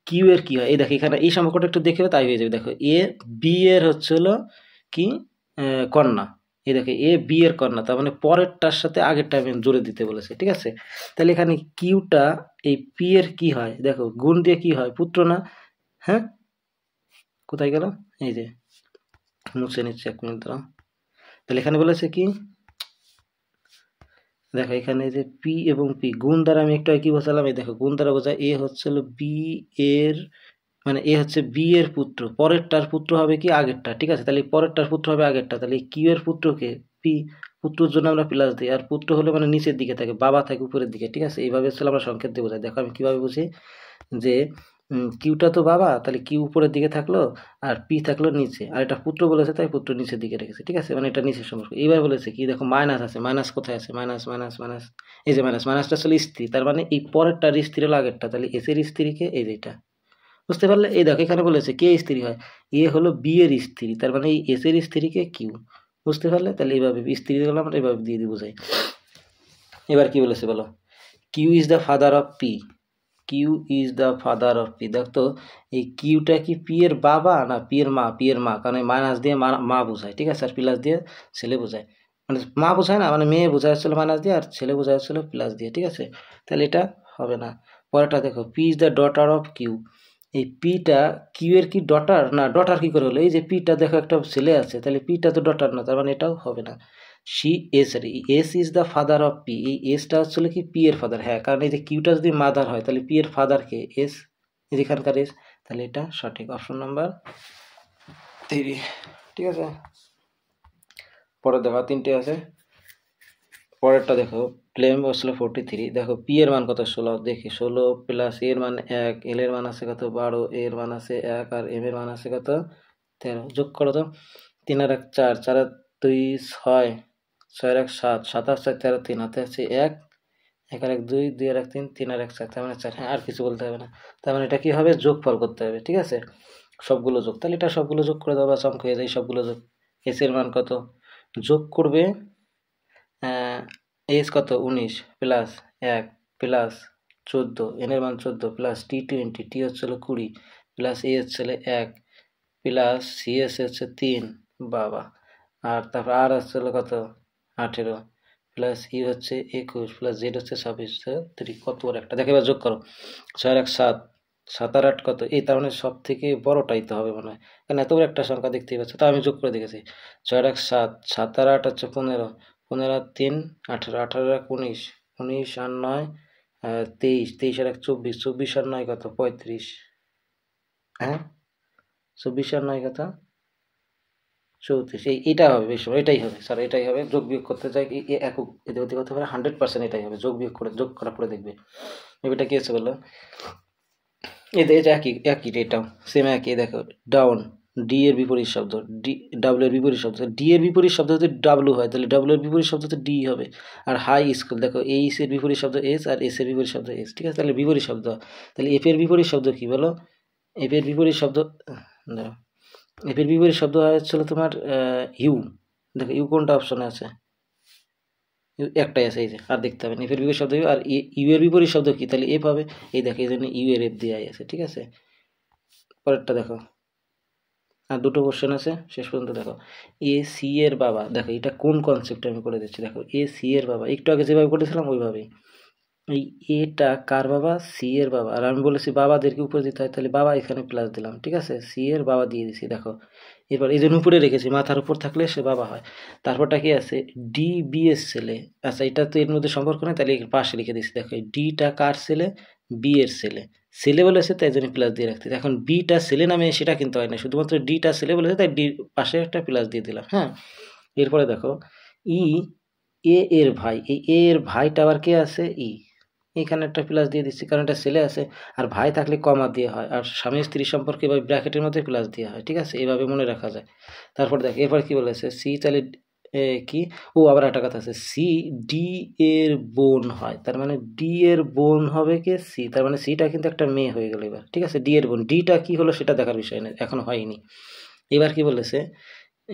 কিউ এর কি হয়, এই দেখো এখানে এই সম্পর্কটা একটু দেখে তাই হয়ে যাবে, দেখো এ বি এর হচ্ছে হলো কি কন্যা, এই দেখো এ বি এর কন্যা, তার মানে পরেরটার সাথে আগেরটা আমি জুড়ে দিতে বলেছে, ঠিক আছে। তাহলে এখানে কিউটা এই পি এর কি হয় দেখো গুণ দিয়ে কি হয় পুত্র না, হ্যাঁ কোথায় গেল এই যে মুছে নিচ্ছে 1 মিনিট দাঁড়াও, তাহলে এখানে বলেছে কি দেখো এখানে যে পি এবং পি গুণ দ্বারা আমি একটু কি বোঝালাম, এই দেখো গুণ দ্বারা বোঝায় এ হচ্ছে হলো বি এর মানে এ হচ্ছে বি এর পুত্র, পরেরটার পুত্র হবে কি আগেরটা, ঠিক আছে? তাহলে পরেরটার পুত্র হবে আগেরটা, তাহলে কিউ এর পুত্রকে পি, পুত্রর জন্য আমরা প্লাস দিই, আর পুত্র হলে মানে নিচের দিকে থাকে, বাবা থাকে উপরের দিকে, ঠিক আছে? এইভাবে হচ্ছে আমরা সংকেত দিয়ে বোঝাই। দেখো আমি কিভাবে বুঝি, যে কিউটা তো বাবা, তাহলে কিউ উপরের দিকে থাকলো আর পি থাকলো নিচে, আর এটা পুত্র বলেছে তাই পুত্র নিচের দিকে রেখেছে, ঠিক আছে? মানে এটা নিচের সম্পর্ক। এইবার বলেছে কি, দেখো মাইনাস আছে, মাইনাস কোথায় আছে, মাইনাস মাইনাস মাইনাস, এই যে মাইনাস, মাইনাসটা আসলে স্ত্রী, তার মানে এই পরেরটার স্ত্রী হলো আগেরটা, তাহলে এস এর স্ত্রীকে এই যেটা, বুঝতে পারলে? এই দেখো এখানে বলেছে কে স্ত্রী হয়, এ হলো বি এর স্ত্রী, তার মানে এই এস এর স্ত্রীকে কিউ, বুঝতে পারলে? তাহলে এইভাবে স্ত্রী গুলো আমরা এইভাবে দিয়ে দিব বোঝাই। এবার কি বলেছে বলো, Q is the father of P, Q is the father of P. দেখতো এই কিউটা কি পি এর বাবা না পি এর মা? পি এর মা, কারণ মাইনাস দিয়ে মা বোঝায়, ঠিক আছে? আর প্লাস দিয়ে ছেলে বোঝায়, মানে মা বোঝায় না, মানে মেয়ে বোঝায় হচ্ছিল মাইনাস দিয়ে, আর ছেলে বোঝায় হচ্ছিল প্লাস দিয়ে, ঠিক আছে? তাহলে এটা হবে না। পরেরটা দেখো, P is the daughter of Q, এই পিটা কিউ এর কি ডটার না? ডটার কি করে হলো? এই যে পিটা দেখো একটা ছেলে আছে, তাহলে পিটা তো ডটার না, তার মানে এটাও হবে না। See S, S is the father of P, এই এসটা হচ্ছিল কি পি এর ফাদার, হ্যাঁ, কারণ এই যে কিউটা যদি মাদার হয় তাহলে পি এর ফাদার কে? এস, এখানকার এস, তাহলে এটা সঠিক, অপশন নাম্বার 3, ঠিক আছে? পরে দেখো তিনটে আছে, পরেরটা দেখো, ক্লেম বসলো 43, দেখো পি এর মান কত? 16, দেখি 16 প্লাস এর মান 1, এল এর মান আছে কত? 12, এর মান আছে 1, আর এম এর মান আছে কত? 13, যোগ করো তো, 3 আর 1 4, 4 আর 2 6, 6 আর 1 7, 7 আর 4 13, 3 হাতে আছে 1, 1 আর 1 2, 2 আর 1 3, 3 আর 1 4, তার মানে 4, হ্যাঁ আর কিছু বলতে হবে না। তার মানে এটা কি হবে? যোগফল করতে হবে, ঠিক আছে? সবগুলো যোগ, তাহলে এটা সবগুলো যোগ করে দাও বা অঙ্ক হয়ে যায় সবগুলো যোগ। এস এর মান কত? যোগ করবে এস কত? 19 প্লাস 1 প্লাস 14, এন এর মান 14 প্লাস টি 20, টি হচ্ছিল 20 প্লাস এ হচ্ছিল 1 প্লাস সি এস হচ্ছে 3, বাবা, আর তারপর আর হচ্ছিল কত? 18 প্লাস ই হচ্ছে 21 প্লাস জেড হচ্ছে 26, 3, কত বড় একটা, দেখো এবার যোগ করো, 6 আর 1 7, 7 আর 8 কত? এই তার মানে সব থেকে বড়টাই তো হবে মনে হয়, কারণ এত বড় একটা সংখ্যা দেখতেই পাচ্ছ, তা আমি যোগ করে দেখেছি। 6 আর 1 7, 7 আর 8 হচ্ছে 15, 15 আর 3 18, 18 আর 1 19, 19 আর 9 23, 23 আর 1 24, 24 আর 9 কত? 35, হ্যাঁ 24 আর 9 কত? 34, এইটা হবে বেশি, এটাই হবে স্যার, এটাই হবে। যোগ বিয়োগ করতে চাই একক এদের অধিক হতে পারে, 100% এটাই হবে। যোগ বিয়োগ করে, যোগ করার পরে দেখবে এটা কি আছে বললো, এদের একই একই, এটাও সেম একই। দেখো ডাউন, ডি এর বিপরীত শব্দ, ডি ডাব্লু এর বিপরীত শব্দ, ডি এর বিপরীত শব্দ যদি ডাব্লু হয় তাহলে ডাব্লু এর বিপরীত শব্দ তো ডি হবে। আর হাই স্কুল, দেখো এইচ এর বিপরীত শব্দ এস, আর এস এর বিপরীত শব্দ এস, ঠিক আছে? তাহলে বিপরীত শব্দ, তাহলে এফ এর বিপরীত শব্দ কি বলো? এফ এর বিপরীত শব্দ, দাঁড়াও, এফ এর বিপরীত শব্দ হচ্ছিল তোমার ইউ, দেখো ইউ কোনটা অপশনে আছে? একটাই আছে, এই যে, আর দেখতে হবে না। এফ এর বিপরীত শব্দ আর ইউ এর বিপরীত শব্দ কি? তাহলে এফ হবে, এই দেখো এই জন্য ইউ এর এফ দেওয়াই আছে, ঠিক আছে? পরেরটা দেখো, আর দুটো কোশ্চেন আছে, শেষ পর্যন্ত দেখো। এ সি এর বাবা, দেখো এটা কোন কনসেপ্টে আমি করে দিচ্ছি, দেখো এ সি এর বাবা, একটু আগে যেভাবে করেছিলাম ওইভাবেই। এই এটা কার বাবা? সি এর বাবা, আর আমি বলেছি বাবাদেরকে উপরে দিতে হয়, তাহলে বাবা এখানে প্লাস দিলাম, ঠিক আছে? সি এর বাবা দিয়ে দিছি, দেখো এবার এই জন্য উপরে রেখেছি, মাথার উপর থাকলে সে বাবা হয়। তারপরটা কি আছে? ডি বি এর ছেলে, আচ্ছা এটা তো এর মধ্যে সম্পর্ক নেই, তাহলে পাশে লিখে দিচ্ছি। দেখো ডিটা কার ছেলে? বি এর ছেলে, ছেলে বলেছে তাই জন্য প্লাস দিয়ে রাখতে। এখন বিটা ছেলে নামে সেটা কিন্তু হয় না, শুধুমাত্র ডিটা ছেলে বলেছে তাই ডি পাশে একটা প্লাস দিয়ে দিলাম, হ্যাঁ। এরপরে দেখো ই এ এর ভাই, এই এ এর ভাইটা আবার কে আছে? ই, এখানে একটা প্লাস দিয়ে দিচ্ছি কারণ এটা ছেলে আছে, আর ভাই থাকলে কমা দিয়ে হয়, আর স্বামী স্ত্রী সম্পর্কে এবার ব্র্যাকেটের মধ্যে প্লাস দেওয়া হয়, ঠিক আছে? এভাবে মনে রাখা যায়। তারপর দেখ এরপর কি বলেছে, সি তাহলে কি, ও আবার একটা কথা আছে, সি ডি এর বোন হয়, তার মানে ডি এর বোন হবে কে? সি, তার মানে সিটা কিন্তু একটা মেয়ে হয়ে গেল এবার, ঠিক আছে? ডি এর বোন, ডিটা কি হলো সেটা দেখার বিষয় না, এখন হয়নি। এবার কি বলেছে,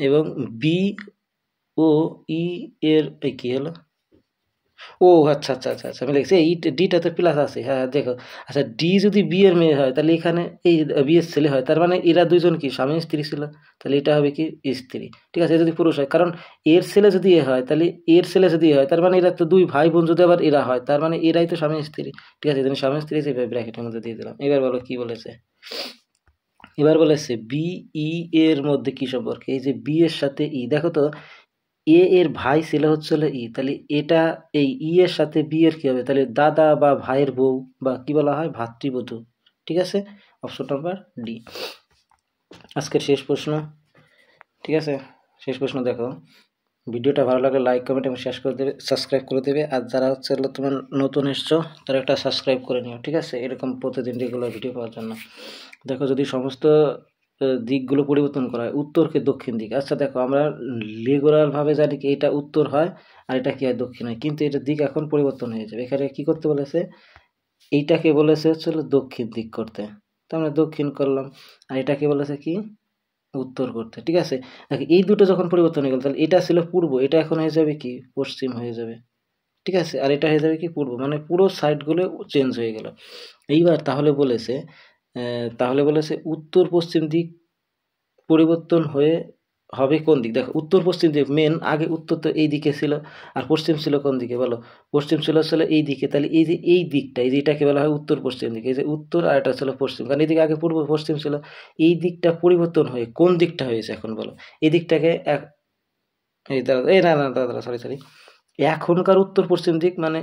এবং বি ও ই এর কি হলো, ও আচ্ছা আচ্ছা আচ্ছা আচ্ছা, আমি লিখছি এই ডিটাতে প্লাস আছে, হ্যাঁ দেখো। আচ্ছা ডি যদি বি এর মেয়ে হয় তাহলে এখানে এই বি এর ছেলে হয়, তার মানে এরা দুইজন কি স্বামী স্ত্রী ছিল, তাহলে এটা হবে কি স্ত্রী, ঠিক আছে? যদি পুরুষ হয়, কারণ এর ছেলে যদি এ হয় তাহলে এর ছেলে যদি এ হয়, তার মানে এরা তো দুই ভাই বোন, যদি আবার এরা হয় তার মানে এরাই তো স্বামী স্ত্রী, ঠিক আছে? এই জন্য স্বামী স্ত্রী হিসেবে ব্র্যাকেটের মধ্যে দিয়ে দিলাম। এবার বলো কি বলেছে, এবার বলেছে বি ই এর মধ্যে কি সম্পর্ক? এই যে বি এর সাথে ই, দেখো তো এ এর ভাই ছেলে হচ্ছিল ই, তাহলে এটা এই ই এর সাথে বি এর কি হবে? তাহলে দাদা বা ভাইয়ের বউ, বা কি বলা হয় ভাতৃবধূ, ঠিক আছে? Option number D. আজকের শেষ প্রশ্ন, ঠিক আছে, শেষ প্রশ্ন দেখো। ভিডিওটা ভালো লাগলে লাইক কমেন্ট এবং শেয়ার করে দেবে, সাবস্ক্রাইব করে দেবে। আর যারা হচ্ছে তোমার নতুন এসছো তারা একটা সাবস্ক্রাইব করে নিও, ঠিক আছে, এরকম প্রতিদিন রেগুলার ভিডিও পাওয়ার জন্য। দেখো যদি সমস্ত দিকগুলো পরিবর্তন করা হয়, উত্তরকে দক্ষিণ দিক, আচ্ছা দেখো আমরা রেগুলারভাবে জানি কি এটা উত্তর হয় আর এটা কি হয় দক্ষিণ হয়, কিন্তু এটার দিক এখন পরিবর্তন হয়ে যাবে। এখানে কি করতে বলেছে, এইটাকে বলেছে হচ্ছে দক্ষিণ দিক করতে, তো আমরা দক্ষিণ করলাম। আর এটাকে বলেছে কি উত্তর করতে, ঠিক আছে। দেখো এই দুটো যখন পরিবর্তন হয়ে গেল, তাহলে এটা ছিল পূর্ব, এটা এখন হয়ে যাবে কি পশ্চিম হয়ে যাবে, ঠিক আছে। আর এটা হয়ে যাবে কি পূর্ব, মানে পুরো সাইডগুলো চেঞ্জ হয়ে গেল। এইবার তাহলে বলেছে উত্তর পশ্চিম দিক পরিবর্তন হয়ে হবে কোন দিক। দেখো উত্তর পশ্চিম দিক মেন, আগে উত্তর তো এই দিকে ছিল, আর পশ্চিম ছিল কোন দিকে বলো, পশ্চিম ছিল এই দিকে। তাহলে এই যে এই দিকটা, এই যেটাকে বলা হয় উত্তর পশ্চিম দিকে, এই যে উত্তর আর এটা ছিল পশ্চিম, কারণ এদিকে আগে পূর্ব পশ্চিম ছিল। এই দিকটা পরিবর্তন হয়ে কোন দিকটা হয়েছে এখন বলো, এই দিকটাকে এই দাঁড়া, এই না না দাদা সরি, এখনকার উত্তর পশ্চিম দিক মানে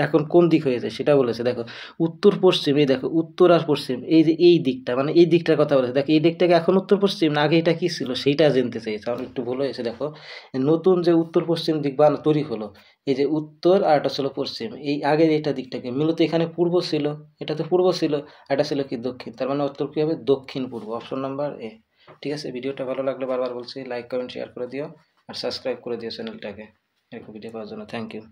এখন কোন দিক হয়ে যায় সেটা বলেছে। দেখো উত্তর পশ্চিম, এই দেখো উত্তর আর পশ্চিম, এই যে এই দিকটা মানে এই দিকটার কথা বলেছে। দেখো এই দিকটাকে এখন উত্তর পশ্চিম না আগে এটা কি ছিল সেইটা জানতে চাইছে, আমার একটু ভুল হয়েছে। দেখো নতুন যে উত্তর পশ্চিম দিক তৈরি হলো, এই যে উত্তর আর এটা ছিল পশ্চিম, এই আগের এটা দিকটাকে মূলত এখানে পূর্ব ছিল, এটা তো পূর্ব ছিল, এটা ছিল কি দক্ষিণ, তার মানে উত্তর কি হবে দক্ষিণ পূর্ব, অপশন নাম্বার এ। ঠিক আছে, ভিডিওটা ভালো লাগলে বারবার বলছি লাইক কমেন্ট শেয়ার করে দিও আর সাবস্ক্রাইব করে দিও চ্যানেলটাকে এরকম ভিডিও পাওয়ার জন্য। Thank you.